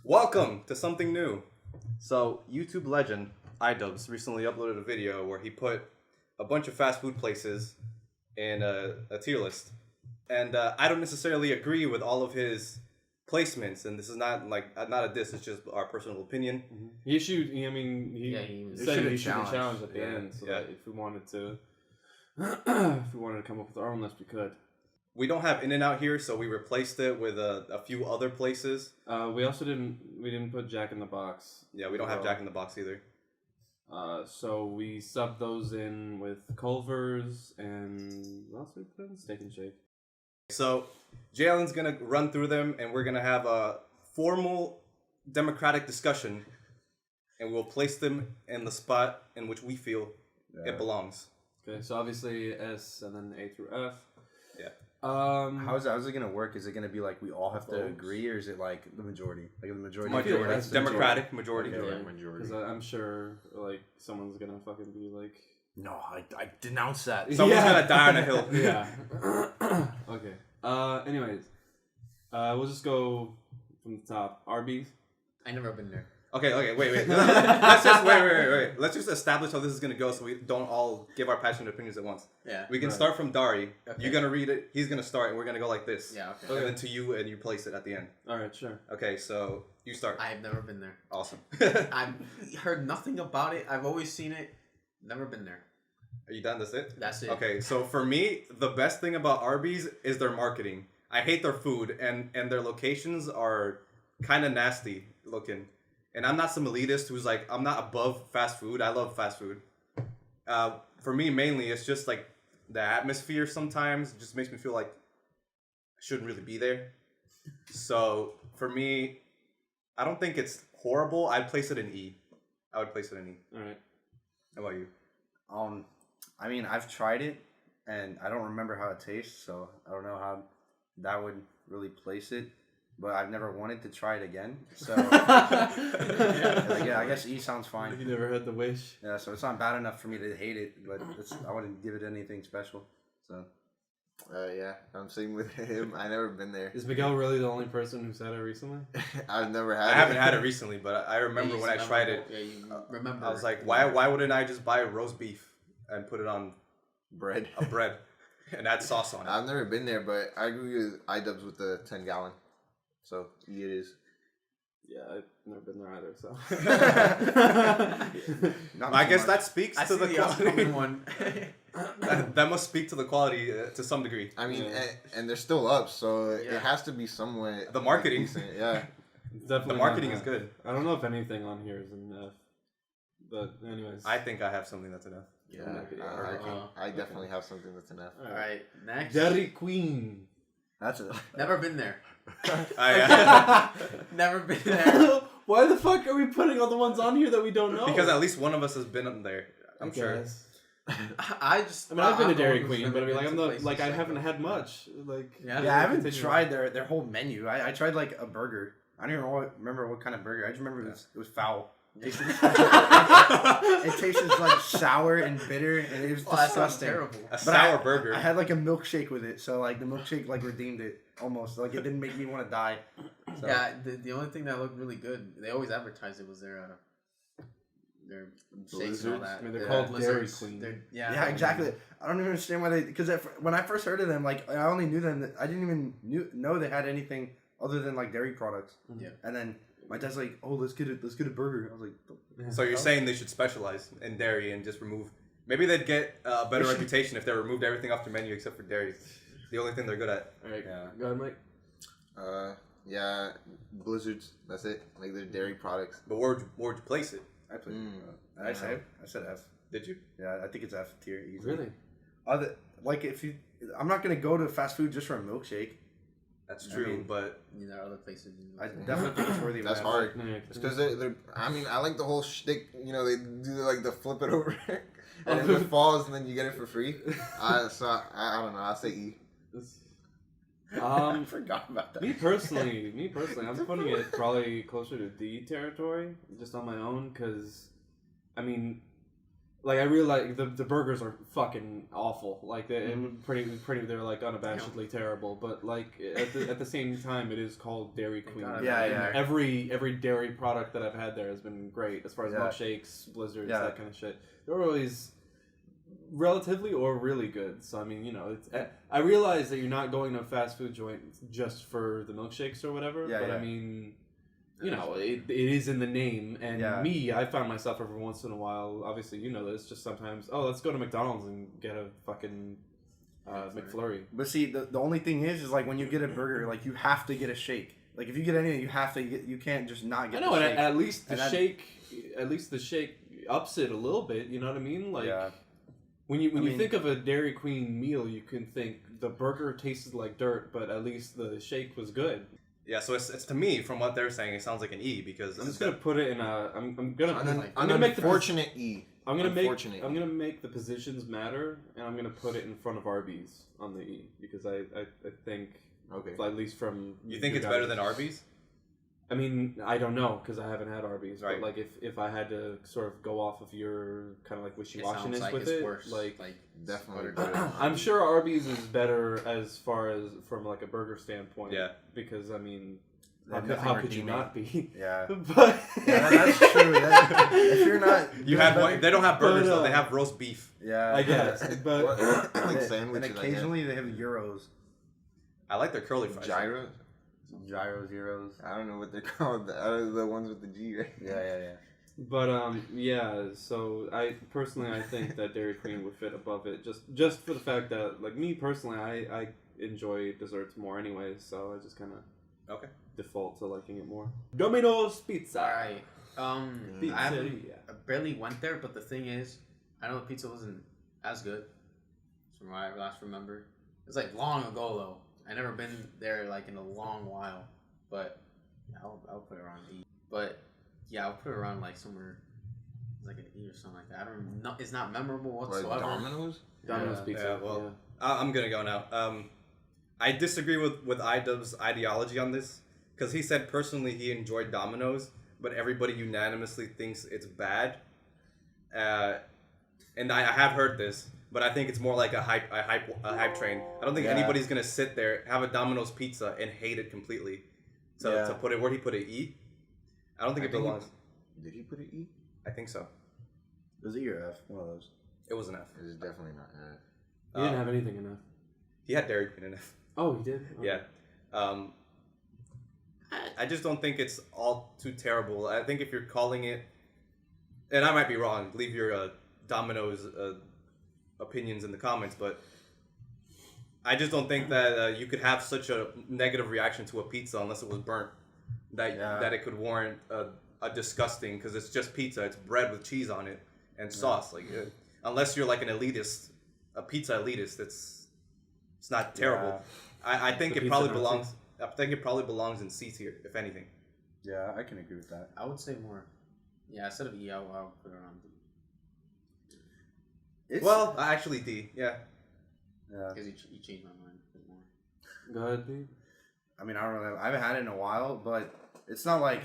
Welcome to something new. So, YouTube legend iDubbbz recently uploaded a video where he put a bunch of fast food places in a tier list. And I don't necessarily agree with all of his placements, and this is not not a diss, it's just our personal opinion. Mm-hmm. He issued, he said he should challenge at the end, so that if we wanted to come up with our own list, we could. We don't have In-N-Out here, so we replaced it with a few other places. We also didn't put Jack in the Box. Yeah, we don't have Jack in the Box either. So we subbed those in with Culver's and what else we put in? Steak and Shake. So Jalen's gonna run through them, and we're gonna have a formal democratic discussion, and we'll place them in the spot in which we feel it belongs. Okay, so obviously S and then A through F. Yeah. How's it gonna work? Is it gonna be like we all have to agree, or is it like the majority? Like the majority. It's democratic majority. Okay. Because I'm sure like someone's gonna fucking be like, no, I denounce that. Someone's gonna die on a hill. Yeah. Okay. Anyways, we'll just go from the top. Arby's. I never been there. Okay, wait. Let's just wait. Let's just establish how this is gonna go, so we don't all give our passionate opinions at once. Yeah. We can start from Dari. Okay. You're gonna read it. He's gonna start, and we're gonna go like this. Yeah. Okay. And then to you, and you place it at the end. All right, sure. Okay, so you start. I've never been there. Awesome. I've heard nothing about it. I've always seen it. Never been there. Are you done? That's it? That's it. Okay, so for me, the best thing about Arby's is their marketing. I hate their food, and their locations are kind of nasty looking. And I'm not some elitist who's like, I'm not above fast food. I love fast food. For me, mainly, it's just like the atmosphere sometimes. It just makes me feel like I shouldn't really be there. So for me, I don't think it's horrible. I'd place it in E. I would place it in E. All right. How about you? I mean, I've tried it, and I don't remember how it tastes, so I don't know how that would really place it. But I've never wanted to try it again, so yeah, I guess E sounds fine. You never heard the wish. Yeah, so it's not bad enough for me to hate it, but I wouldn't give it anything special. So yeah, I'm sitting with him. I never been there. Is Miguel really the only person who said it recently? I've never had. I haven't had it recently, but I remember when I tried it. Yeah, you remember. I was like, why wouldn't I just buy roast beef and put it on bread and add sauce on it? I've never been there, but I agree with iDubbbz with the 10-gallon. So E it is. Yeah, I've never been there either. So I guess that speaks to the quality. One. that must speak to the quality to some degree. I mean, and they're still up, so it has to be somewhat. The marketing, decent. Yeah, definitely the marketing is good. I don't know if anything on here is enough, but anyways, I think I have something that's enough. Yeah, I definitely have something that's enough. All right, next. Dairy Queen. that's it. Never been there. Never been there. Why the fuck are we putting all the ones on here that we don't know? Because at least one of us has been up there. I'm sure. I mean, I've been to Dairy Queen, but I mean, I haven't had much. Like, Yeah, I haven't tried their whole menu. I tried like a burger. I don't even remember what kind of burger. I just remember it was foul. It tasted like sour and bitter, and it was disgusting. Terrible. A sour burger. I had like a milkshake with it, so like the milkshake like redeemed it almost. Like it didn't make me want to die. So. Yeah, the only thing that looked really good, they always advertised it was their shakes and all that. I mean, they're called Dairy Queen. Yeah, exactly. I don't even understand why because when I first heard of them, like I only knew them. I didn't even know they had anything other than like dairy products. Yeah, and then. My dad's like, "Oh, let's get a burger." I was like, "So you're saying they should specialize in dairy and just remove? Maybe they'd get a better reputation if they removed everything off their menu except for dairy. The only thing they're good at." All right, go ahead, Mike. Yeah, Blizzards. That's it. Like their dairy products. But where'd you place it? I played. I said F. Did you? Yeah, I think it's F tier. Easily. Really? Like I'm not gonna go to fast food just for a milkshake. That's true, but there are other places. I definitely think it's worthy. That's hard. It's because they're. I mean, I like the whole shtick. You know, they do like the flip it over, and then it falls, and then you get it for free. So I don't know. I'll say E. I forgot about that. Me personally, I'm putting it probably closer to D territory, just on my own, because, I mean, Like, I really like the burgers are fucking awful. Like, they're pretty. They're like unabashedly terrible. But like at the same time, it is called Dairy Queen. Yeah. Every dairy product that I've had there has been great, as far as milkshakes, blizzards, that kind of shit. They're always relatively or really good. So I mean, it's. I realize that you're not going to a fast food joint just for the milkshakes or whatever. But I mean. It is in the name, and I found myself every once in a while, obviously, this, just sometimes, let's go to McDonald's and get a fucking McFlurry. But see, the only thing is like, when you get a burger, like, you have to get a shake. Like, if you get anything, you can't just not get the shake. At least the shake ups it a little bit, you know what I mean? Like, when you think of a Dairy Queen meal, you can think the burger tasted like dirt, but at least the shake was good. Yeah, so it's to me, from what they're saying, it sounds like an E, because I'm just gonna put it in a. I'm gonna make the unfortunate E. I'm gonna make the positions matter, and I'm gonna put it in front of Arby's on the E, because I think at least from you think it's better than Arby's. I mean, I don't know, because I haven't had Arby's. Right. But like, if I had to sort of go off of your kind of like wishy-washiness with it, worse. like definitely. I'm sure Arby's is better as far as from like a burger standpoint. Yeah. Because I mean, how could you not be? Yeah. But that's true. If you're not, They don't have burgers though. They have roast beef. Yeah, I guess. But like sandwiches. And occasionally they have gyros. I like their curly fries. Gyros. I don't know what they're called. The ones with the G, right? Yeah. But so I think that Dairy Queen would fit above it, just for the fact that, like, me personally, I enjoy desserts more anyways, so I just kind of default to liking it more. Domino's Pizza. Alright. I barely went there, but the thing is, I know the pizza wasn't as good from what I last remember. It was like long ago though. I never been there like in a long while, but I'll put it around E. But yeah, I'll put it around like somewhere like an E or something like that. I don't know. It's not memorable whatsoever. Like Domino's Pizza. Yeah, well, I'm gonna go now. I disagree with iDubbbz ideology on this, because he said personally he enjoyed Domino's, but everybody unanimously thinks it's bad. And I have heard this. But I think it's more like a hype train. I don't think anybody's gonna sit there, have a Domino's pizza, and hate it completely. To put it where he put it E. I don't think it belongs. Did he put it E? I think so. It was E or F, one of those. It was an F. It was definitely not F. He didn't have anything in F. He had Dairy Queen in F. Oh, he did? Oh. Yeah. I just don't think it's all too terrible. I think if you're calling it, and I might be wrong, leave your Domino's opinions in the comments, but I just don't think that you could have such a negative reaction to a pizza unless it was burnt, that it could warrant a disgusting, because it's just pizza, it's bread with cheese on it and sauce. Like, unless you're like an elitist, a pizza elitist, it's not terrible. I think it probably belongs. I think it probably belongs in C tier, if anything. Yeah, I can agree with that. I would say more. Yeah, instead of E, I'll put it on D. Well, actually D, yeah. Because you changed my mind a bit more. Go ahead, D. I mean, I don't know. I haven't had it in a while, but it's not like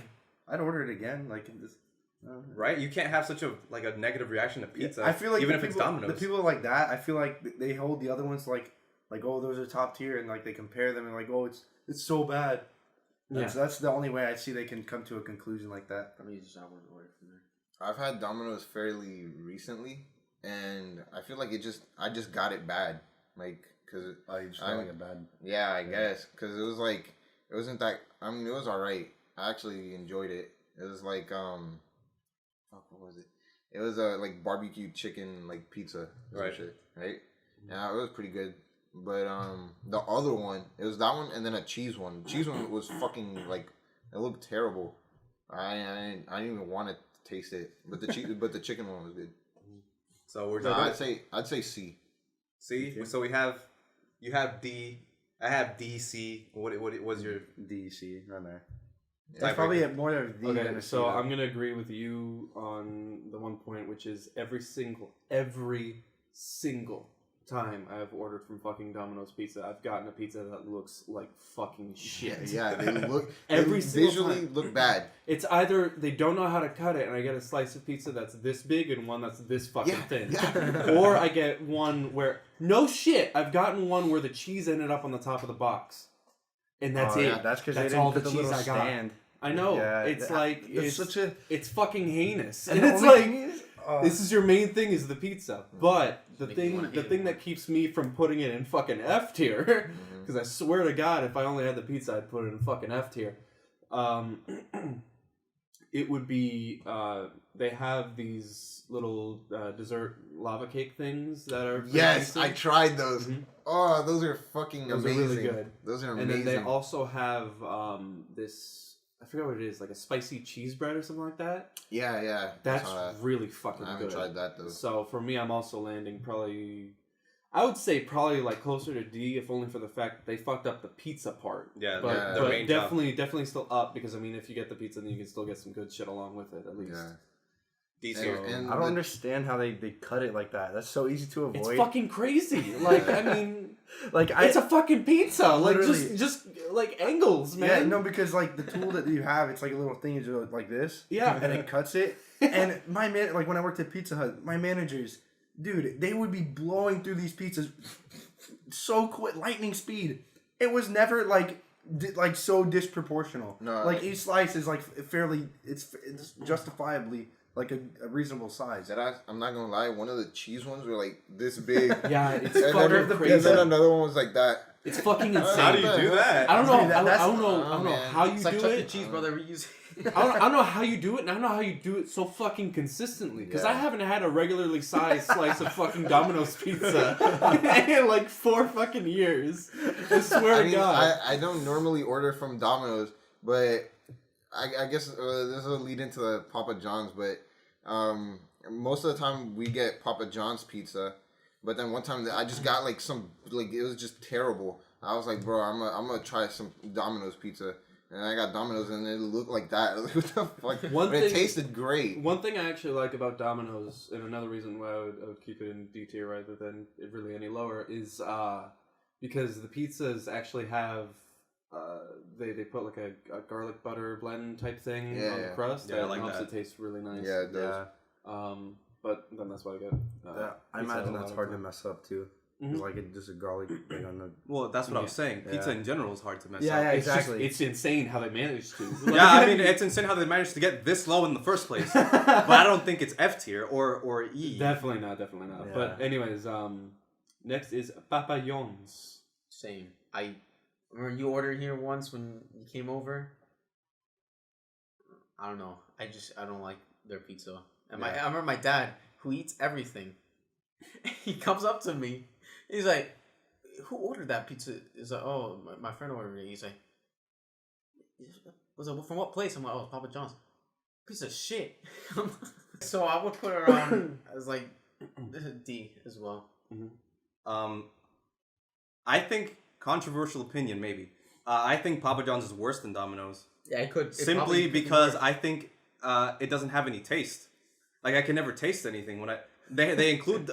I'd order it again. Like, right? You can't have such a negative reaction to pizza. I feel like even if it's Domino's. The people like that, I feel like they hold the other ones like oh, those are top tier, and like they compare them and like, oh, it's so bad. That's the only way I see they can come to a conclusion like that. I mean, I wouldn't order from there. I've had Domino's fairly recently. And I feel like I just got it bad, like, cause you just got it bad. Yeah, I guess, cause it was like, it wasn't that. I mean, it was alright. I actually enjoyed it. It was like, what was it? It was a like barbecue chicken like pizza, right? Yeah, it was pretty good. But the other one, it was that one, and then a cheese one. The cheese one was fucking like, it looked terrible. I didn't even want to taste it, but the chicken one was good. So we're I'd say C. C. So you have D. I have D, C. What was your D, C right there? Yeah. It's probably more of D. Okay, so I'm gonna agree with you on the one point, which is every single time I've ordered from fucking Domino's Pizza, I've gotten a pizza that looks like fucking shit. Yeah, they look Every visually time. look bad. It's either they don't know how to cut it, and I get a slice of pizza that's this big and one that's this fucking thin, or I get one where no shit, I've gotten one where the cheese ended up on the top of the box, and that's it. Yeah, that's because they didn't all put the the cheese little I got. stand. I know. Yeah, it's like it's it's fucking heinous, And and the it's only like. thing is, This is your main thing is the pizza, but the Make you wanna thing hate it that keeps me from putting it in fucking F tier, because I swear to God, if I only had the pizza, I'd put it in fucking F tier. It would be they have these little dessert lava cake things that are Yes, I tried those. Mhm. Oh, those are fucking Those are amazing. really good. Those are and amazing. then they also have this. I forget what it is, like a spicy cheese bread or something like that. Yeah. That's really fucking I haven't good. tried that though. So for me, I'm also landing probably. I would say probably like closer to D, if only for the fact that they fucked up the pizza part. Yeah, but, the but main job. definitely still up, because I mean, if you get the pizza, then you can still get some good shit along with it at least. Yeah. DC. And I don't understand how they cut it like that. That's so easy to avoid. It's fucking crazy. Like I mean, like it's a fucking pizza. Like Literally. just like angles, man. Yeah, no, because like the tool that you have, it's like a little thing you do like this. Yeah. And it cuts it. And my man, like when I worked at Pizza Hut, my managers, dude, they would be blowing through these pizzas so quick, lightning speed. It was never like so disproportional. No, like each slice is like fairly, it's justifiably like a reasonable size. And I'm not gonna lie, one of the cheese ones were like this big. Yeah, it's and fucking then, crazy. and then another one was like that. It's fucking insane. How do you do that? I don't know. Dude, I that's- don't know man. how you It's like do Chuck E. it. Cheese, brother. Reuse. I don't know how you do it, and I don't know how you do it so fucking consistently. Because I haven't had a regularly sized slice of fucking Domino's pizza in like 4 fucking years. I swear to God. I don't normally order from Domino's, but I guess this will lead into the Papa John's. But most of the time we get Papa John's pizza. But then one time I just got like it was just terrible. I was like, bro, I'm gonna try some Domino's pizza. And I got Domino's and it looked like that. What the fuck? But it tasted great. One thing I actually like about Domino's, and another reason why I would keep it in D tier rather than really any lower, is because the pizzas actually have they put like a garlic butter blend type thing on the crust. Yeah, I like helps that. it taste really nice. Yeah, it does. But then that's why I get. I pizza imagine a that's lot hard of to time. mess up too. Mhm. It's like just a garlic thing on the. Well, that's what I was saying. Pizza Yeah. in general is hard to mess Yeah, up. yeah, It's just- exactly. it's insane how they managed to. Yeah, I mean, it's insane how they managed to get this low in the first place. But I don't think it's F tier or E. Definitely not. Yeah. But anyways, next is Papa John's. Same. I remember you ordered here once when you came over. I don't know. I don't like their pizza. And I remember my dad, who eats everything. He comes up to me. He's like, "Who ordered that pizza?" He's like, "Oh, my friend ordered it." He's like, "Was it from what place?" I'm like, "Oh, it's Papa John's." Piece of shit. So I would put her on as like D as well. I think controversial opinion maybe. I think Papa John's is worse than Domino's. Yeah, it could. Simply because I think it doesn't have any taste. Like I can never taste anything when they include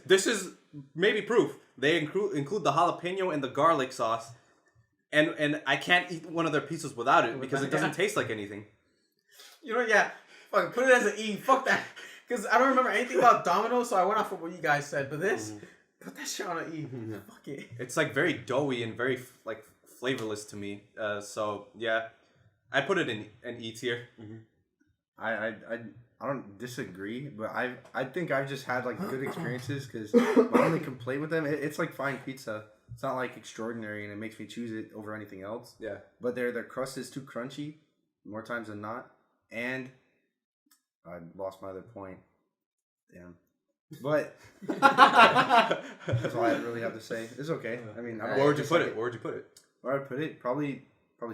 this is maybe proof. They include the jalapeno and the garlic sauce, and I can't eat one of their pizzas without it because it doesn't taste like anything. You know, yeah. Fuck, put it as an E. Fuck that. Because I don't remember anything about Domino's, so I went off of what you guys said. But this, put that shit on an E. Fuck it. It's like very doughy and very like flavorless to me. So yeah, I put it in an E tier. I don't disagree, but I think I've just had like good experiences because my only complaint with them, it's like fine pizza. It's not like extraordinary, and it makes me choose it over anything else. Yeah, but their crust is too crunchy, more times than not. And I lost my other point. Damn. But that's all I really have to say. It's okay. I mean, where would you put it? Where would you put it? Where I'd put it? Probably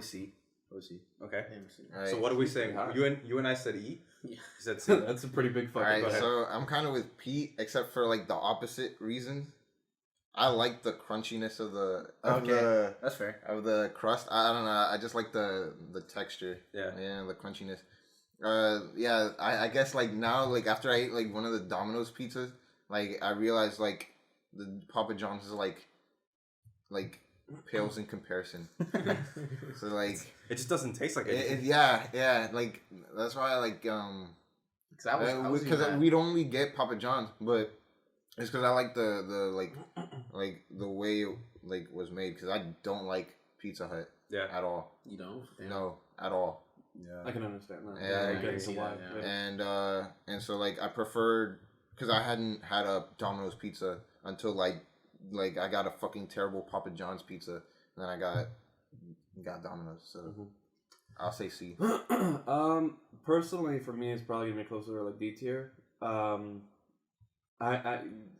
C. Probably C. Okay. Right. So what are we saying? You and I said E. Yeah. You said C. That's a pretty big fucking. Alright, butt. so I'm kind of with Pete, except for like the opposite reasons. I like the crunchiness of That's fair. the crust. I don't know. I just like the texture. Yeah. Yeah, the crunchiness. I guess like now, like after I ate like one of the Domino's pizzas, like I realized like the Papa John's is like pales in comparison. So like it just doesn't taste like it. Yeah. Like that's why I like because we'd only get Papa John's, but it's because I like the like the way it like was made. Because I don't like Pizza Hut at all. You don't? Yeah. No, at all. Yeah, I can understand that. And so like I preferred because I hadn't had a Domino's pizza until like I got a fucking terrible Papa John's pizza, and then I got Domino's. So I'll say C. Personally, for me, it's probably gonna be closer to like D tier.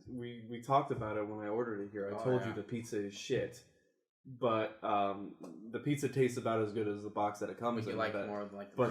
We talked about it when I ordered it here. I told you the pizza is shit, but the pizza tastes about as good as the box that it comes in. Like more of like the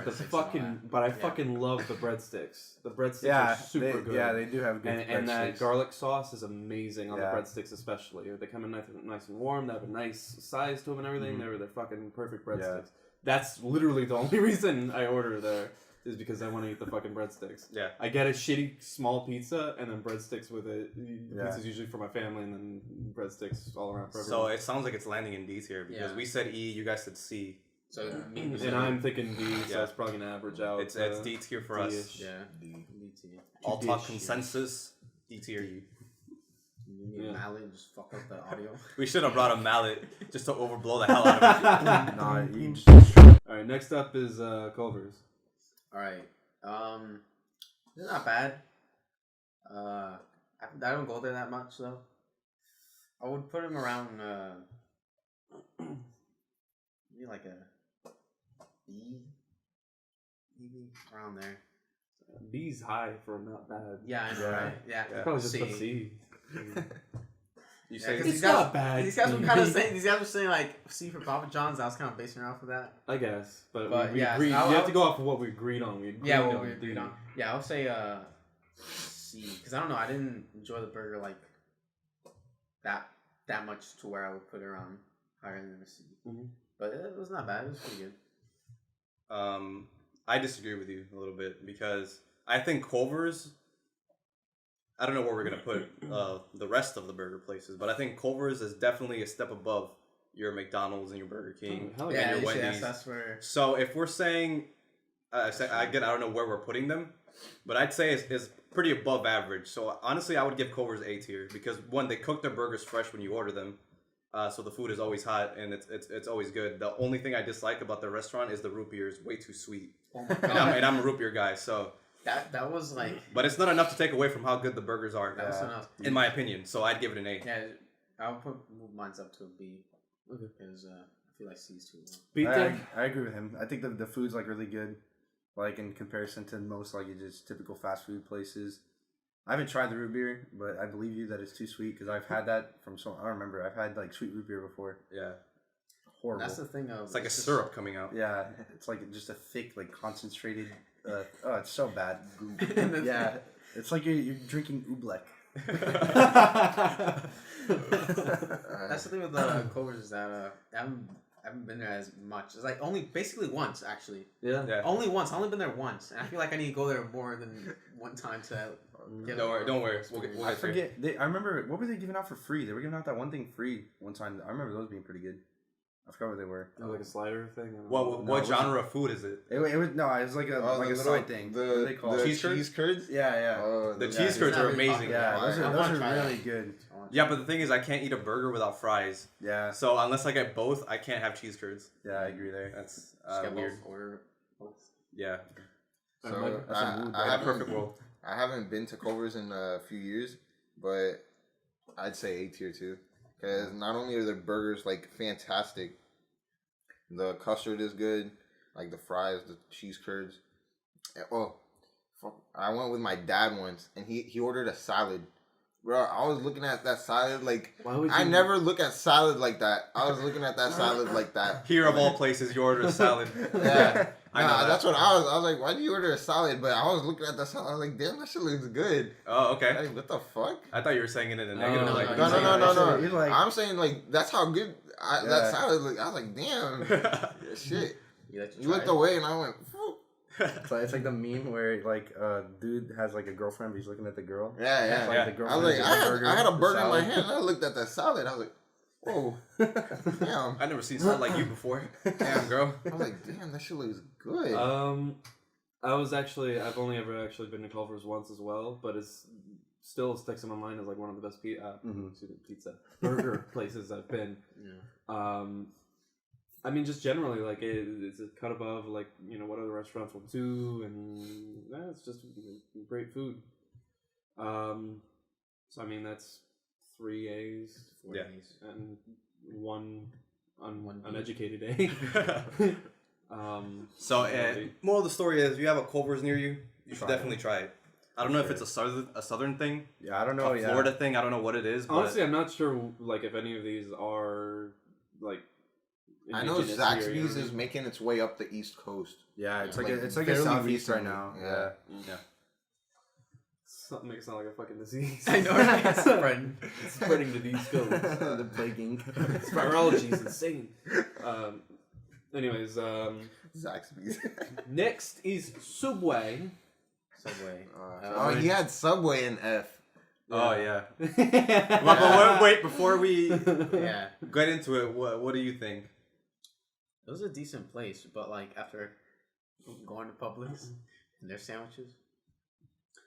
I fucking love the breadsticks. The breadsticks are super good. Yeah, they do have good breadsticks. And that garlic sauce is amazing on the breadsticks, especially. They come in nice and warm. They have a nice size to them and everything. They're fucking perfect breadsticks. Yeah. That's literally the only reason I order there. Is because I want to eat the fucking breadsticks. Yeah. I get a shitty small pizza and then breadsticks with it. The pizza's usually for my family and then breadsticks all around for everyone. So it sounds like it's landing in D tier because we said E, you guys said C. So and I'm thinking D, so it's probably going to average out. It's D tier for us. Yeah. D tier. All talk consensus, D tier. You need a mallet and just fuck up the audio. We should have brought a mallet just to overblow the hell out of it. Nah, you just... Alright, next up is Culver's. Alright, it's not bad. I don't go there that much though. I would put him around maybe like a B, maybe around there. B's high for not bad. Yeah, I know, right? Yeah, probably just a C. You say it's not bad. These guys were kind of saying. These guys were saying like C for Papa John's. I was kind of basing it off of that. I guess, but we agreed. You have to go off of what we agreed on. We agreed on. Yeah, I'll say C because I don't know. I didn't enjoy the burger like that much to where I would put it around higher than a C. But it was not bad. It was pretty good. I disagree with you a little bit because I think Culver's. I don't know where we're going to put the rest of the burger places, but I think Culver's is definitely a step above your McDonald's and your Burger King and your Wendy's. That's where... So if we're saying, again, I don't know where we're putting them, but I'd say it's pretty above average. So honestly, I would give Culver's A tier because one, they cook their burgers fresh when you order them. So the food is always hot and it's always good. The only thing I dislike about the restaurant is the root beer is way too sweet. Oh my God. And I'm a root beer guy, so... That was like... But it's not enough to take away from how good the burgers are. That's enough. In my opinion. So I'd give it an A. Yeah, I'll move mine up to a B. Because I feel like C's too low. I agree with him. I think the food's like really good. Like in comparison to most like just typical fast food places. I haven't tried the root beer, but I believe you that it's too sweet because I've had that from I don't remember. I've had like sweet root beer before. Yeah. Horrible. That's the thing of... It's like a syrup coming out. Yeah. It's like just a thick, like concentrated... it's so bad. Yeah, it's like you're drinking oobleck. That's the thing with the Culver's is that I haven't been there as much. It's like basically once actually. Yeah. Only once. I've only been there once, and I feel like I need to go there more than one time to. Don't worry. We'll I forget. I remember what were they giving out for free? They were giving out that one thing free one time. I remember those being pretty good. I forgot what they were. Like a slider thing. What genre of food is it? It was like a side thing. What are they called? Cheese curds? Yeah. The cheese curds are amazing. Yeah, those are really good. Yeah, but the thing is, I can't eat a burger without fries. Yeah. So unless I get both, I can't have cheese curds. Yeah, I agree there. That's weird. Order both. Yeah. So I have perfect world. I haven't been to Culver's in a few years, but I'd say A tier too. Because not only are their burgers like fantastic, the custard is good, like the fries, the cheese curds. I went with my dad once, and he ordered a salad. Bro, I was looking at that salad like I never look at salad like that. I was looking at that salad like that. Here of all places, you order a salad. Yeah, that's what I was. I was like, why do you order a salad? But I was looking at that salad. I was like, damn, that shit looks good. Oh, okay. Like, what the fuck? I thought you were saying it in a negative. No. I'm saying like that's how good that salad looked. I was like, damn, shit. You looked away, and I went. So it's like the meme where like dude has like a girlfriend, but he's looking at the girl. Yeah. Like, the I girlfriend was like, has a burger, I had a burger in my salad. hand, and I looked at that salad. I was like, whoa, damn. I've never seen something like you before. Damn, girl. I was like, damn, that shit looks good. I've only ever actually been to Culver's once as well, but it's still sticks in my mind as like one of the best pizza burger places I've been. Yeah. I mean, just generally, like it's a cut above, like what other restaurants will do, and it's just great food. So I mean, that's 3 A's, 4 A's, and one uneducated A. So, moral of the story is, if you have a Culver's near you, you should definitely try it. I don't know if it's a southern thing. Yeah, I don't know. A Florida thing. I don't know what it is. Honestly, I'm not sure. Like, if any of these are like. I know Zaxby's is making its way up the East Coast. Yeah, it's like a fairly southeast right recently. now. Yeah. Something makes it sound like a fucking disease. I know, right? It's spreading to the East Coast. The plaguing. Spirology is insane. Anyways, Zaxby's. next is Subway. Subway. He had Subway in F. Oh yeah. But wait, before we get into it, what do you think? It was a decent place, but like after going to Publix and their sandwiches.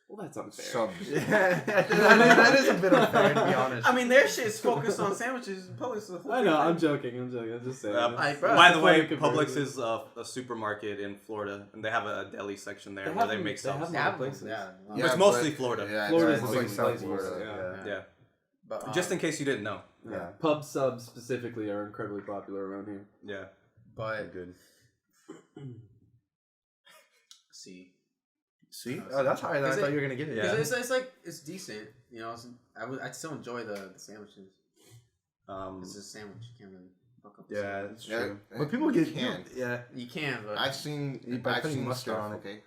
Well, that's unfair. Subs. that is a bit unfair, to be honest. I mean, their shit's focused on sandwiches. Publix is a whole I know. I'm joking. I'm just saying. By the way, Publix is a supermarket in Florida, and they have a deli section there where they make subs. They have places. But it's mostly Florida. Yeah, Florida's it's the like biggest South place. Florida. Yeah. But Just in case you didn't know. Yeah. Pub subs specifically are incredibly popular around here. Yeah. but Good. see. See? Oh, that's higher than I thought you were gonna get it. Yeah. It's like it's decent. I still enjoy the sandwiches. It's just a sandwich. You can't really fuck up. Yeah, that's true. Yeah, But people get can. Yeah. You can, but I've seen mustard stuff, on it. okay.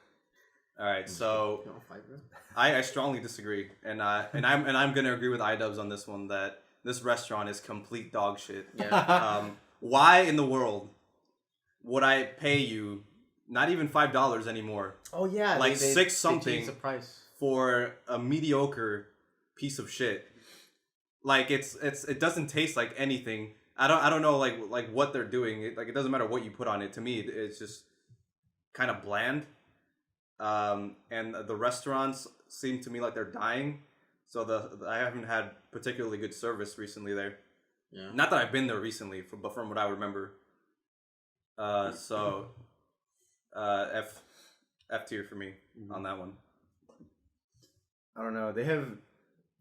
All right, so you don't fight, bro. I strongly disagree, and I'm gonna agree with iDubbbz on this one that this restaurant is complete dog shit. Yeah. Why in the world would I pay you not even $5 anymore? Oh yeah, like they six something changed the price for a mediocre piece of shit. Like it doesn't taste like anything. I don't know like what they're doing. It doesn't matter what you put on it. To me, it's just kind of bland. And the restaurants seem to me like they're dying. So I haven't had particularly good service recently there. Yeah. Not that I've been there recently, but from what I remember. So F tier for me on that one. I don't know. They have,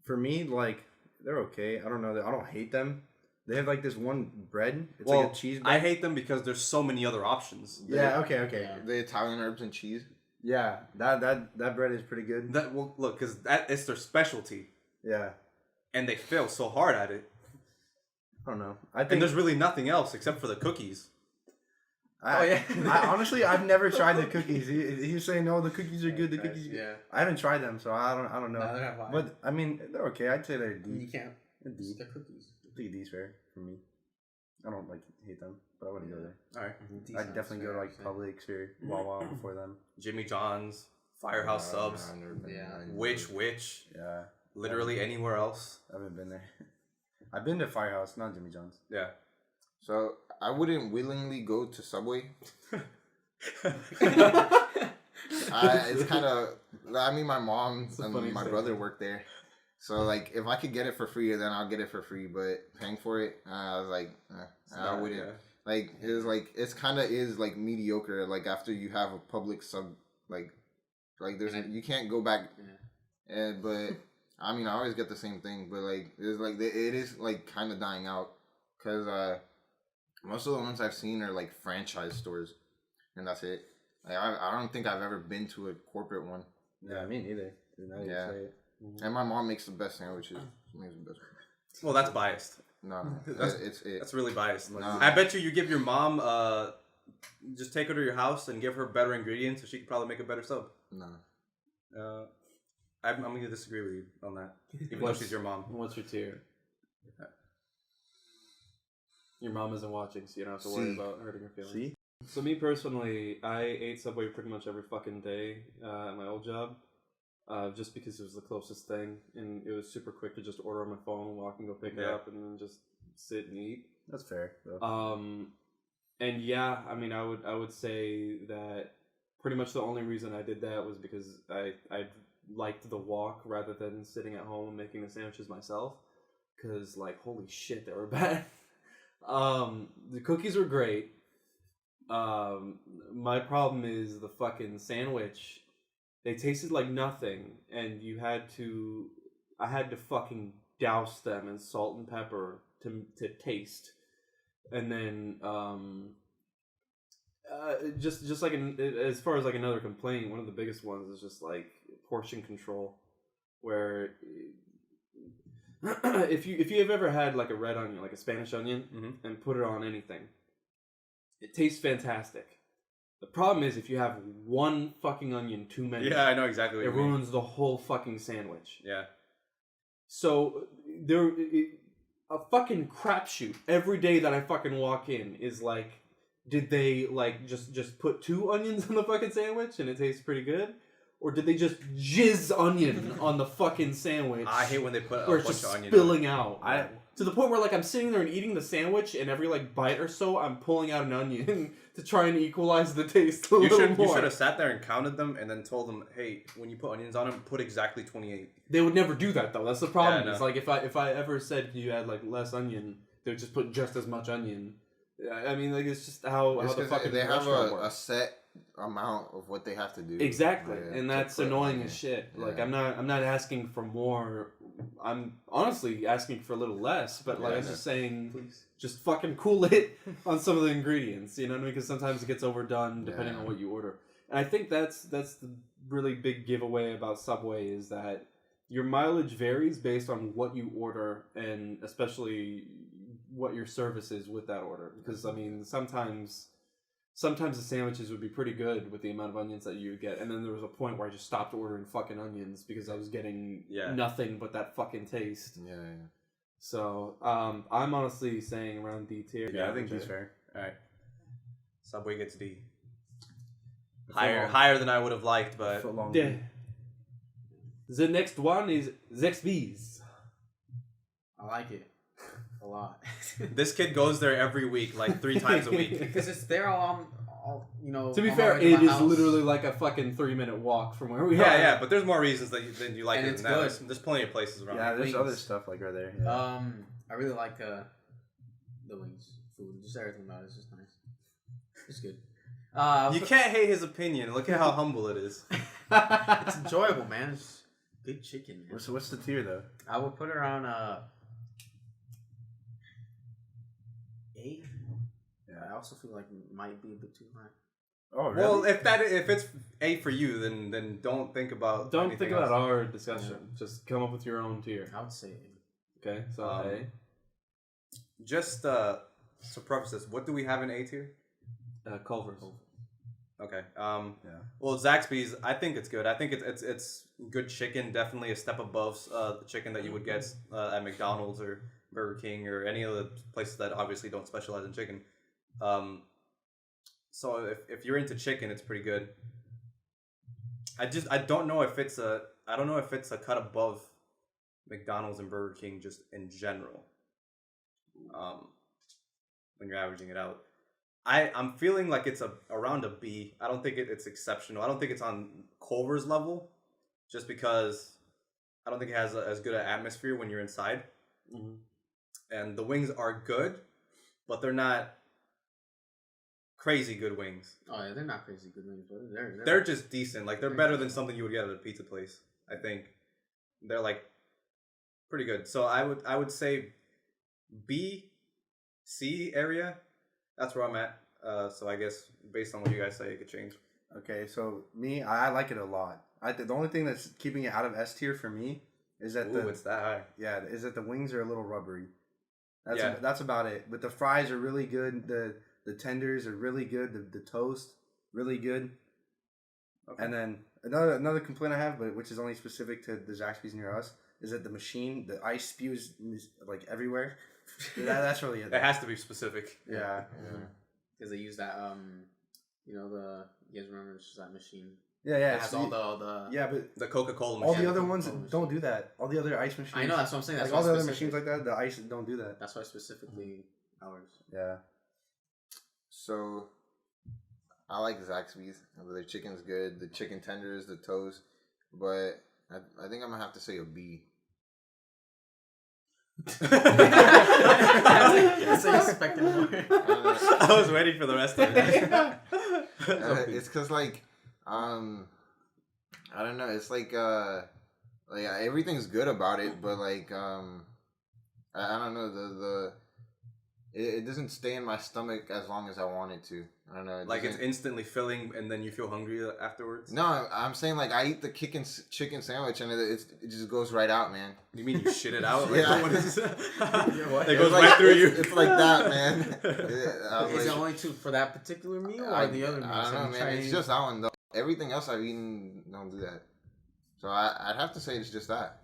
for me, like, they're okay. I don't know. I don't hate them. They have like this one bread. It's like a cheese bread. I hate them because there's so many other options. Yeah. Okay. Yeah. The Italian herbs and cheese. Yeah. That bread is pretty good. Look, because it's their specialty, Yeah. and they fail so hard at it. I don't know. I think And there's really nothing else except for the cookies. I honestly, I've never tried the cookies. He's saying, "No, the cookies are good. The cookies." Yeah. I haven't tried them, so I don't know. No, they're not fine. But I mean, they're okay. I'd say they're You deep. can't. They're deep. They're cookies. These fair for me. I don't like hate them, but I wouldn't go there. All right, I'd definitely go to like Publix or Wawa before them. Jimmy John's, Firehouse Subs, I've never been Yeah. there. Which, Yeah, literally anywhere else. I haven't been there. I've been to Firehouse, not Jimmy John's. Yeah. So I wouldn't willingly go to Subway. It's kind of. I mean, my mom and my brother work there, so like if I could get it for free, then I'll get it for free. But paying for it, I was like, I wouldn't. Yeah. Like it's kind of is like mediocre. Like after you have a public sub, like there's you can't go back. Yeah. But I mean, I always get the same thing. But like it's like it is like kind of dying out because most of the ones I've seen are like franchise stores, and that's it. Like, I don't think I've ever been to a corporate one. Yeah, me neither. Yeah. And my mom makes the best sandwiches. She makes the best. Well, that's biased. No, it's it. That's really biased. No. I bet you give your mom just take her to your house and give her better ingredients, so she could probably make a better sub. No. I'm gonna disagree with you on that, even though she's your mom. What's your tier? Your mom isn't watching, so you don't have to worry about hurting her feelings. See? So me personally, I ate Subway pretty much every fucking day at my old job, just because it was the closest thing, and it was super quick to just order on my phone, walk and go pick it up, and then just sit and eat. That's fair, though. And yeah, I mean, I would say that pretty much the only reason I did that was because I liked the walk rather than sitting at home and making the sandwiches myself. Because, like, holy shit, they were bad. The cookies were great. My problem is the fucking sandwich. They tasted like nothing, and I had to fucking douse them in salt and pepper to taste. And then, just like as far as like another complaint, one of the biggest ones is just like portion control, where if you have ever had like a red onion, like a Spanish onion, and put it on anything, it tastes fantastic. The problem is if you have one fucking onion too many. Yeah, I know exactly what you mean. It ruins the whole fucking sandwich. Yeah. So a fucking crapshoot every day that I fucking walk in is like, did they like just put 2 onions on the fucking sandwich and it tastes pretty good? Or did they just jizz onion on the fucking sandwich? I hate when they put a where it's bunch just of onion spilling out. I To the point where, like, I'm sitting there and eating the sandwich, and every, like, bite or so, I'm pulling out an onion to try and equalize the taste a little more. You should have sat there and counted them and then told them, hey, when you put onions on them, put exactly 28. They would never do that, though. That's the problem. Yeah, It's like, if I ever said you had, like, less onion, they would just put just as much onion. I mean, like, it's just how the fucking they have restaurant a works. set amount of what they have to do. Exactly, Yeah, and that's annoying as shit. Yeah. Like, I'm not asking for more. I'm honestly asking for a little less, but like I'm just saying, please, just fucking cool it on some of the ingredients. You know what I mean? Because sometimes it gets overdone depending on what you order. And I think that's the really big giveaway about Subway is that your mileage varies based on what you order, and especially what your service is with that order. Because I mean, sometimes the sandwiches would be pretty good with the amount of onions that you would get, and then there was a point where I just stopped ordering fucking onions because I was getting nothing but that fucking taste. Yeah. So I'm honestly saying around D tier. Yeah, I think D's fair. All right, Subway gets D. Higher than I would have liked, but yeah. The next one is iDubbbz. I like it a lot. This kid goes there every week, like 3 times a week. Because it's there all you know. To be fair, it is literally like a fucking 3-minute walk from where we are. Yeah, but there's more reasons that you like and it than that. There's plenty of places around. Yeah, there's other stuff like right there. Yeah. I really like the wings, food, just everything about it. It's just nice. It's good. You can't hate his opinion. Look at how humble it is. It's enjoyable, man. It's good chicken. Man. What's the tier though? I would put her on 8. Yeah, I also feel like it might be a bit too high. Oh, really? Well, if it's 8 for you, then don't think about our discussion. Yeah. Just come up with your own tier. I would say 8. Okay, so A. Just to preface this, what do we have in A tier? Culver's. Okay. Well, Zaxby's, I think it's good. I think it's good chicken. Definitely a step above the chicken that you would get at McDonald's or Burger King or any of the places that obviously don't specialize in chicken. So if you're into chicken, it's pretty good. I don't know if it's a cut above McDonald's and Burger King just in general. When you're averaging it out. I'm feeling like it's around a B. I don't think it's exceptional. I don't think it's on Culver's level, just because I don't think it has as good an atmosphere when you're inside. Mm-hmm. And the wings are good, but they're not crazy good wings. Oh yeah, they're not crazy good wings, but they're just decent. Like they're better than something you would get at a pizza place. I think they're like pretty good. So I would say B, C area. That's where I'm at. So I guess based on what you guys say, it could change. Okay, so me, I like it a lot. The only thing that's keeping it out of S tier for me is that it's that high. Yeah, is that the wings are a little rubbery. That's about it. But the fries are really good. The tenders are really good. The toast really good. Okay. And then another complaint I have, but which is only specific to the Zaxby's near us, is that the ice spews like everywhere. That's really it. It has to be specific. Yeah. Because they use that You guys remember it's just that machine? Yeah. It has all the. Yeah, but the Coca-Cola machine. all the other ones don't do that. All the other ice machines. I know, that's what I'm saying. That's like all the other machines like that, the ice don't do that. That's why specifically ours. Yeah. So, I like Zaxby's. Their chicken's good. The chicken tenders, the toast. But I think I'm going to have to say a B. I expected more. I was waiting for the rest of it. It's because, like, I don't know. It's like everything's good about it, but, like, I don't know. It doesn't stay in my stomach as long as I want it to. I don't know. Like it's instantly filling, and then you feel hungry afterwards. No, I'm saying like I eat the chicken sandwich, and it just goes right out, man. You mean you shit it out? Yeah. Like, what is it? It It goes like, right through you. It's like that, man. Is it only for that particular meal or the other meals? I don't know, man. It's just that one though. Everything else I've eaten don't do that. So I'd have to say it's just that.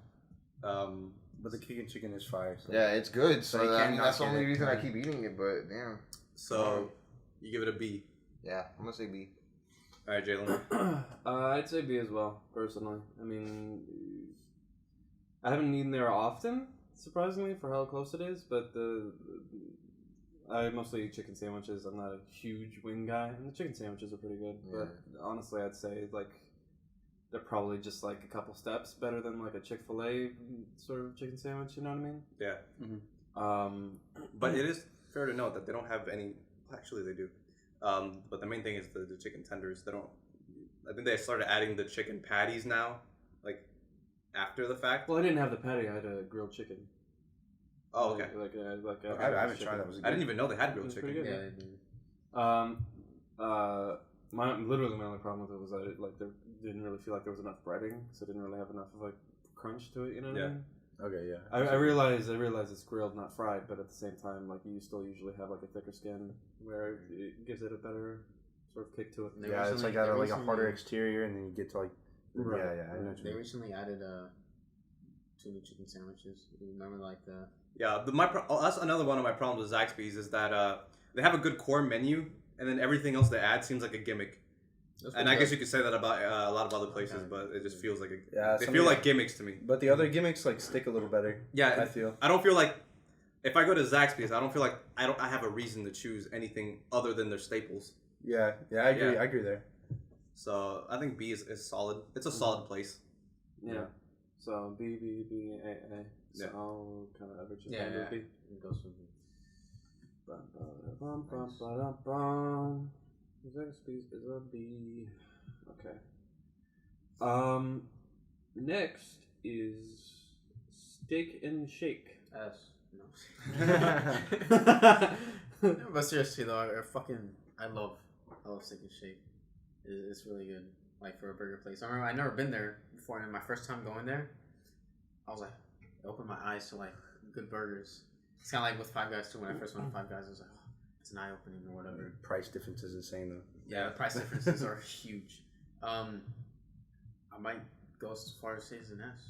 But the chicken is fire. So. Yeah, it's good. So I mean, that's the only reason I Yeah. keep eating it. But damn. So you give it a B. Yeah, I'm gonna say B. All right, Jalen. I'd say B as well, personally. I mean, I haven't eaten there often, surprisingly, for how close it is. But I mostly eat chicken sandwiches. I'm not a huge wing guy, and the chicken sandwiches are pretty good. Yeah. But honestly, I'd say like they're probably just like a couple steps better than like a Chick-fil-A sort of chicken sandwich. You know what I mean? Yeah. Mm-hmm. But it is fair to note that they don't have any. Actually, they do. But the main thing is the chicken tenders. They don't. I think they started adding the chicken patties now, like after the fact. Well, I didn't have the patty. I had a grilled chicken. Oh, okay. I haven't tried that. Was it I didn't even know they had grilled It's chicken. pretty Yeah, good. they do. My only problem with it was that there didn't really feel like there was enough breading, so it didn't really have enough of like crunch to it. You know what I mean? Okay, yeah. I realize it's grilled, not fried, but at the same time, like you still usually have like a thicker skin where it gives it a better sort of kick to it. Yeah, it's like a harder exterior, and then you get to like. Right. Yeah. I know what you They mean. recently added 2 new chicken sandwiches. You remember like the. Yeah, that's another one of my problems with Zaxby's is that they have a good core menu, and then everything else they add seems like a gimmick. And I guess you could say that about a lot of other places, but it just feels like they feel like gimmicks to me. But the other gimmicks like stick a little better. Yeah, I feel. I don't feel like if I go to Zaxby's, I don't feel like I have a reason to choose anything other than their staples. Yeah, I agree. Yeah. I agree there. So I think B is solid. It's a solid place. Yeah. So B, A. So Yeah. I'll kind of average it Yeah, down to yeah. B. It goes from Zaxby's is a B. Okay. Next is Steak and Shake. S. No. But seriously though, I love Steak and Shake. It's really good. Like for a burger place. I remember I'd never been there before, and my first time going there, I was like, it opened my eyes to like good burgers. It's kind of like with Five Guys too. When I first went to Five Guys, I was like, oh, it's an eye opening or whatever. Price difference is insane though. Yeah, the price differences are huge. I might go as far as say it's an S.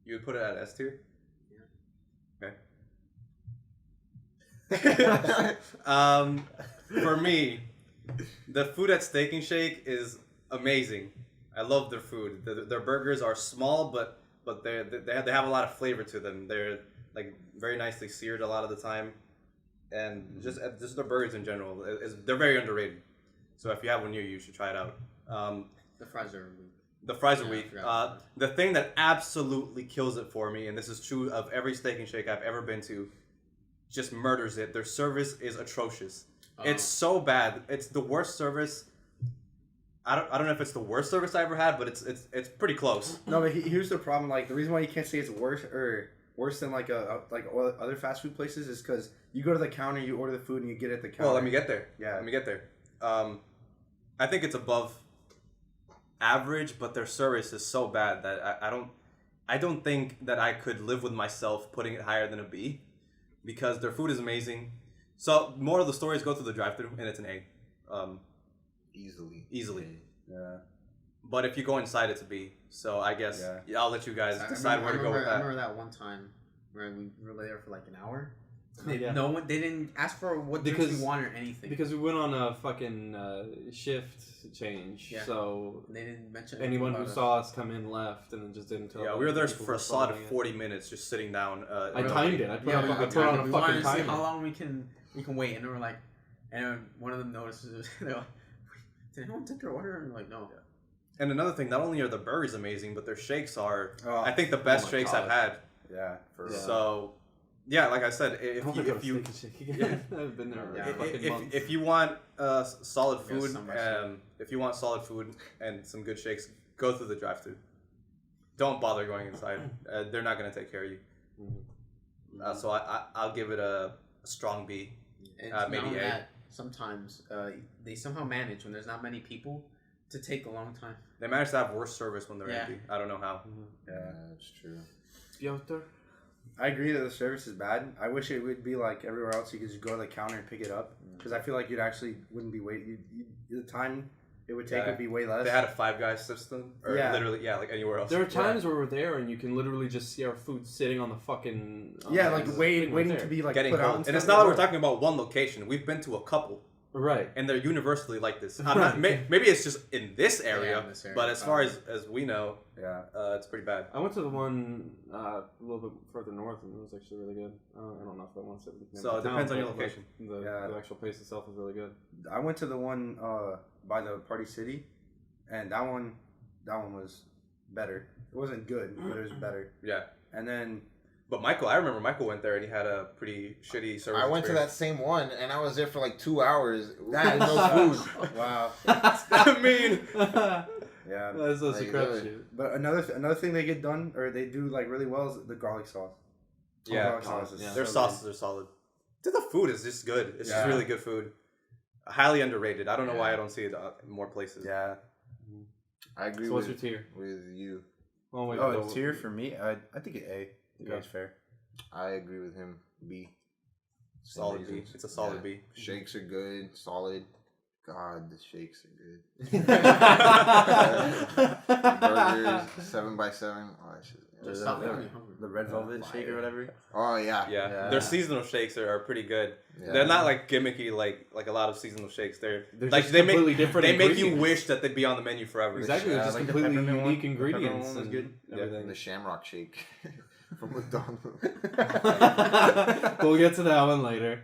You would put it at S tier? Yeah. Okay. For me, the food at Steak and Shake is amazing. I love their food. Their burgers are small, but they have a lot of flavor to them. They're like very nicely seared a lot of the time, and just their burgers in general, they're very underrated. So if you have one near you, you should try it out. The fries are weak. The fries are Yeah, I weak. forgot. The thing that absolutely kills it for me, and this is true of every Steak and Shake I've ever been to, just murders it. Their service is atrocious. It's so bad. It's the worst service. I don't know if it's the worst service I ever had, but it's pretty close. No, but here's the problem. Like the reason why you can't say it's worse than like other fast food places is because you go to the counter, you order the food, and you get it at the counter. Well, let me get there. Yeah. Let me get there. I think it's above average, but their service is so bad that I don't think that I could live with myself putting it higher than a B, because their food is amazing. So more of the stories go through the drive-thru, and it's an A. Easily. Yeah. But if you go inside, it's a B. So I guess I'll let you guys I decide where to go with I that. remember that one time where we were there for like an hour, No one. They didn't ask for what drinks we wanted or anything. Because we went on a fucking shift change, so they didn't mention anyone who saw us come in left, and then just didn't tell. Yeah, we were there for a solid 40 minutes, just sitting down. I timed it. I put on a fucking timer. We wanted to see how long we can wait, and they were like, and one of them notices. They're like, "Did anyone take their order?" And we're like, "No." Yeah. And another thing, not only are the burgers amazing, but their shakes are, I think, the best shakes I've had. Yeah. For real. So, yeah, like I said, if you I've been there. If you want solid food, if you want solid food and some good shakes, go through the drive-thru. Don't bother going inside. They're not gonna take care of you. So I'll give it a strong B. Maybe A. Sometimes they somehow manage when there's not many people to take a long time. They manage to have worse service when they're empty. I don't know how. Yeah, that's true. Piotr? I agree that the service is bad. I wish it would be like everywhere else. You could just go to the counter and pick it up. Because I feel like you'd actually wouldn't be waiting. The time it would take would be way less. They had a Five Guys system, or literally, like anywhere else. There are times where we're there and you can literally just see our food sitting on the fucking waiting right to be like getting put cold. out. And it's not that we're talking about one location. We've been to a couple. Right. And they're universally like this. Maybe it's just in this area, but as far as we know, it's pretty bad. I went to the one a little bit further north, and it was actually really good. I don't know if I want to say the name. So it depends on your location. The actual place itself is really good. I went to the one by the Party City, and that one was better. It wasn't good, but it was better. Yeah. And then... But I remember Michael went there and he had a pretty shitty service. I went to that same one and I was there for like 2 hours. That is no food. Wow. I mean, yeah, that's a crapshoot. But another thing they get done or they do like really well is the garlic sauce. Yeah, their sauces are solid. Dude, the food is just good. It's just really good food. Highly underrated. I don't know why I don't see it in more places. Yeah, I agree. So what's your tier? With you? Tier for me. I think A. I think that's fair. I agree with him. B. Solid B. It's a solid B. Shakes are good. Solid. God, the shakes are good. Burgers, 7x7. Oh, that shit. The red velvet shake or whatever. Oh yeah. Their seasonal shakes are pretty good. Yeah. They're not like gimmicky like a lot of seasonal shakes. They're like they completely different. They make you wish that they'd be on the menu forever. Exactly, they're just completely unique ingredients. Was good. Everything. The Shamrock Shake from McDonald's. We'll get to that one later.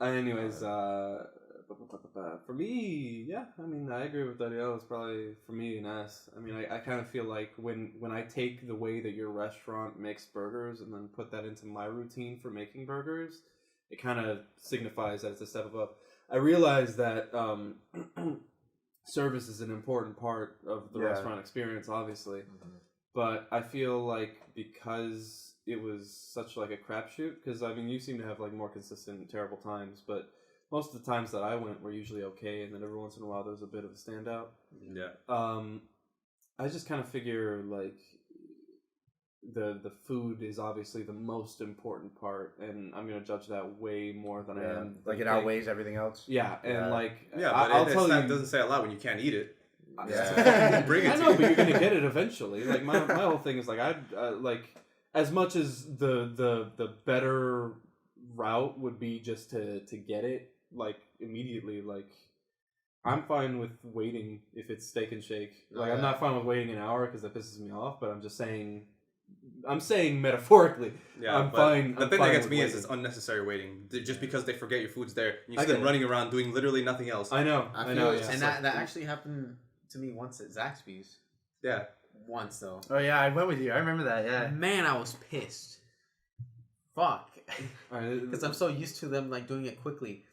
Anyways, for me, I mean, I agree with Danielle. It's probably, for me, an S. I mean, I kind of feel like when I take the way that your restaurant makes burgers and then put that into my routine for making burgers, it kind of signifies that it's a step above. I realize that service is an important part of the restaurant experience, obviously. Mm-hmm. But I feel like because it was such like a crapshoot, because I mean you seem to have like more consistent terrible times, but most of the times that I went were usually okay, and then every once in a while there was a bit of a standout. Yeah. I just kind of figure like the food is obviously the most important part, and I'm gonna judge that way more than I am. Like it outweighs everything else. Yeah, and I'll tell you, it doesn't say a lot when you can't eat it. Yeah. Bring it I to know, you. but you're gonna get it eventually. Like my whole thing is like like as much as the better route would be just to get it like immediately. Like I'm fine with waiting if it's Steak and Shake. Like I'm not fine with waiting an hour because that pisses me off. But I'm just saying. I'm saying metaphorically. Yeah, I'm fine. The thing that gets me is it's unnecessary waiting. Just because they forget your food's there, and you still running around doing literally nothing else. I know. I know. And that actually happened to me once at Zaxby's. Yeah. Once though. Oh yeah, I went with you. I remember that. Yeah. Man, I was pissed. Fuck. Because I'm so used to them like doing it quickly,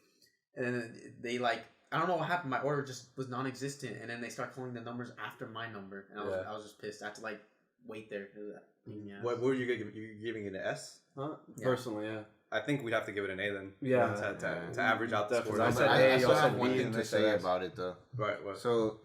and then they like I don't know what happened. My order just was non-existent, and then they start calling the numbers after my number, and I was just pissed. I had to like wait there. What were you giving? You giving it an S? Huh? Yeah. Personally, yeah. I think we'd have to give it an A then. Yeah. To average out the score. I still have one thing to say about it though. Right. What? So,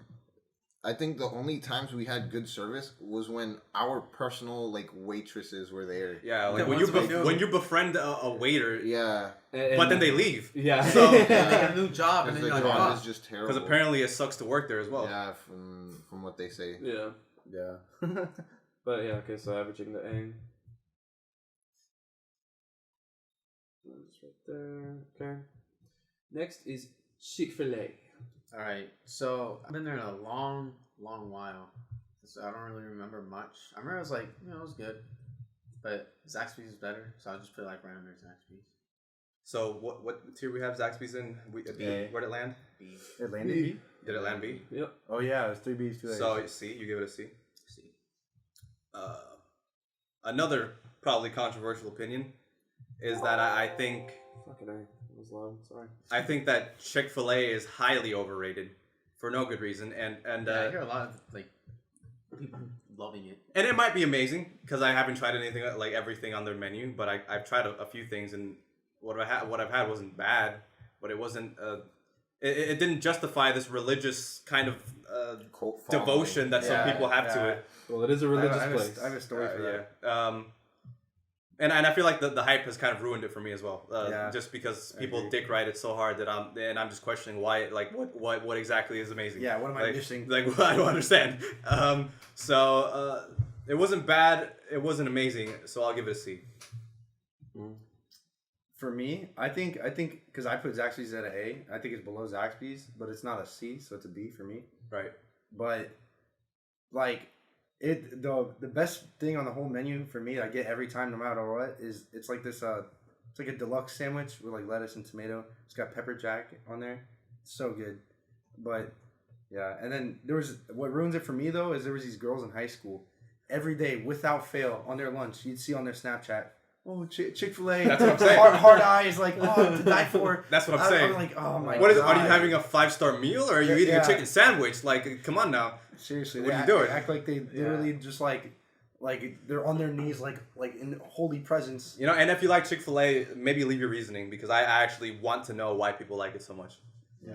I think the only times we had good service was when our personal like waitresses were there. Yeah, like when you befriend a waiter. Yeah. But then they leave. Yeah. So they get a new job, and then the you're job like, is just terrible. Because apparently it sucks to work there as well. Yeah, from what they say. Yeah. Yeah. But yeah, okay, so averaging the A. right there. Okay. Next is Chick-fil-A. All right, so I've been there in a long while, so I don't really remember much. I remember it was like, it was good, but Zaxby's is better, so I'll just put like right under Zaxby's. So what tier we have Zaxby's in? Where'd it land? B. It landed B? Did it land B? Yep. Oh yeah, it was 3 B's, 2 A's. So C, you give it a C. C. Another probably controversial opinion is that I think Fucking A. It was loud. Sorry. I think that Chick-fil-A is highly overrated for no good reason, and I hear a lot of like people loving it. And it might be amazing because I haven't tried anything like everything on their menu, but I've tried a few things, and what I've had wasn't bad, but it wasn't. It didn't justify this religious kind of devotion that some people have to it. Well, it is a religious place. I have a story for that. Yeah. And I feel like the hype has kind of ruined it for me as well. Just because people dick ride it so hard that I'm just questioning why. Like what exactly is amazing? Yeah. What am I missing? Like I don't understand. So it wasn't bad. It wasn't amazing. So I'll give it a C. For me, I think because I put Zaxby's at an A, I think it's below Zaxby's, but it's not a C, so it's a B for me. Right. But like the best thing on the whole menu for me, I get every time, no matter what, is it's like this it's like a deluxe sandwich with like lettuce and tomato. It's got pepper jack on there. It's so good. But yeah, and then what ruins it for me though is there was these girls in high school every day without fail on their lunch. You'd see on their Snapchat. Oh, Chick-fil-A. That's what I'm saying. Hard eyes, like, oh, to die for. That's what I'm saying. I'm like, oh my What is? God. Are you having a 5-star meal or are you eating a chicken sandwich? Like, come on now. Seriously, what are you doing? They act like they literally just like they're on their knees, like in holy presence. You know, and if you like Chick-fil-A, maybe leave your reasoning because I actually want to know why people like it so much. Yeah.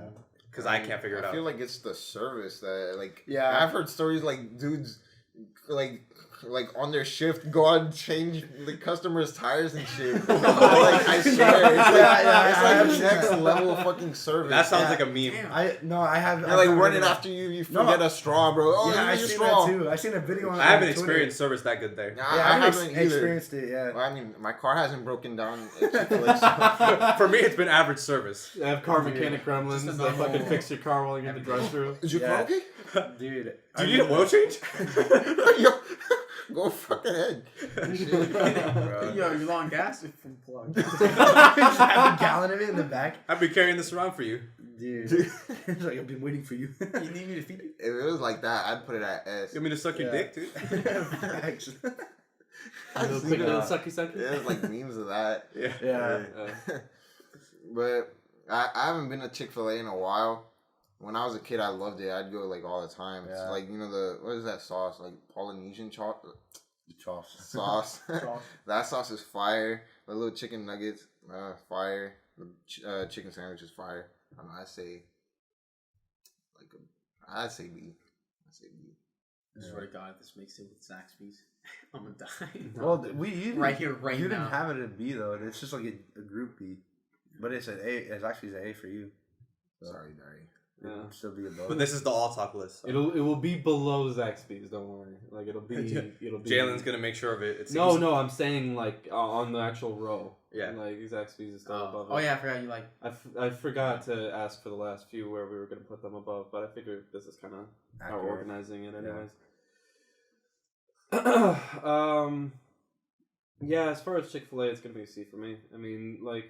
Because I can't figure it out. I feel like it's the service that like. Yeah. I've heard stories like dudes like on their shift go out and change the customers' tires and shit. Like I swear, it's like next level of fucking service. That sounds like a meme. I have. They're like running after you. You forget a straw, bro. Oh, yeah, I seen straw. That too. I seen a video on. I haven't Twitter. experienced service that good there. Yeah, I haven't either. experienced it. Yeah. Well, I mean, my car hasn't broken down. At Chick-fil-A, so. For me, it's been average service. I have car mechanic gremlins that fucking fix your car while you're in the drive-thru. Is your car okay? Dude. Do you need an oil change? Yo, go fucking ahead. Yo, you long gas? It's plugged. Just have a gallon of it in the back. I've been carrying this around for you. Dude. It's like, I've been waiting for you. You need me to feed you? If it was like that, I'd put it at S. You want me to suck your dick, dude? Actually. Little quick little sucky. There's like memes of that. Yeah. But I haven't been to Chick-fil-A in a while. When I was a kid, I loved it. I'd go like all the time. It's like, you know, what is that sauce? Like Polynesian sauce. That sauce is fire. The little chicken nuggets, fire. The chicken sandwich is fire. I don't know. I'd say B. I swear to God, if this makes it with Zaxby's, I'm gonna die. Well, right here, right you now. didn't have it at B though. It's just like a group B, but it's an A. It's actually an A for you. So Sorry, Dari. It'll still be above. But this is the all talk list. So. It will be below Zaxby's. Don't worry. Like it'll be. Jalen's gonna make sure of it. No. I'm saying like on the actual row. Yeah. Like Zaxby's is still above. Oh yeah, I forgot you like. I forgot to ask for the last few where we were gonna put them above, but I figured this is kind of how we're organizing it, anyways. Yeah. As far as Chick-fil-A, it's gonna be a C for me. I mean, like,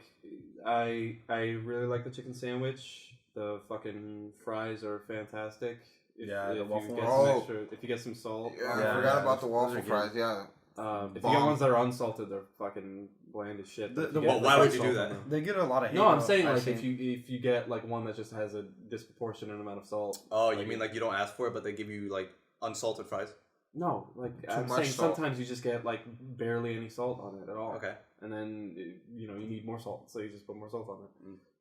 I really like the chicken sandwich. The fucking fries are fantastic. The waffle ones. If you get some salt. Yeah, I forgot about the waffle fries. Yeah. If you get ones that are unsalted, they're fucking bland as shit. Why would you do that? They get a lot of hate. No, I'm saying like if you get like one that just has a disproportionate amount of salt. Oh, you mean like you don't ask for it, but they give you like unsalted fries? No, like I'm saying sometimes you just get like barely any salt on it at all. Okay. And then you need more salt, so you just put more salt on it.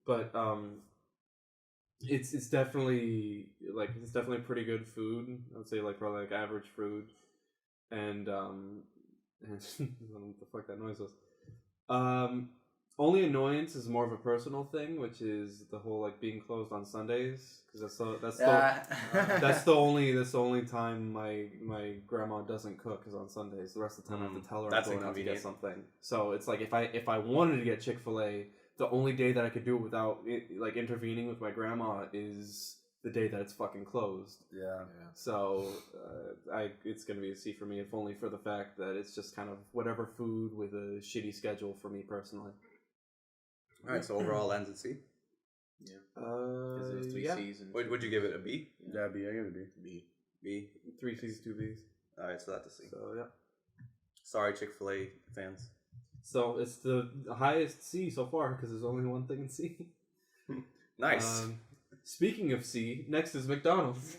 But it's definitely pretty good food. I would say like probably like average food, and I don't know what the fuck that noise was. Only annoyance is more of a personal thing, which is the whole like being closed on Sundays, because that's the only time my grandma doesn't cook is on Sundays. The rest of the time I have to tell her I'm going out to get something. So it's like if I wanted to get Chick-fil-A the only day that I could do it without like intervening with my grandma is the day that it's fucking closed. Yeah. So it's gonna be a C for me, if only for the fact that it's just kind of whatever food with a shitty schedule for me personally. All right, so overall lands at C. Yeah. Because there's 3 C's. And Would you give it a B? Yeah, B. I give it a B. B. B. 3 C's, 2 B's. All right, so that's a C. So yeah. Sorry, Chick-fil-A fans. So it's the highest C so far because there's only one thing in C. Nice. Speaking of C, next is McDonald's.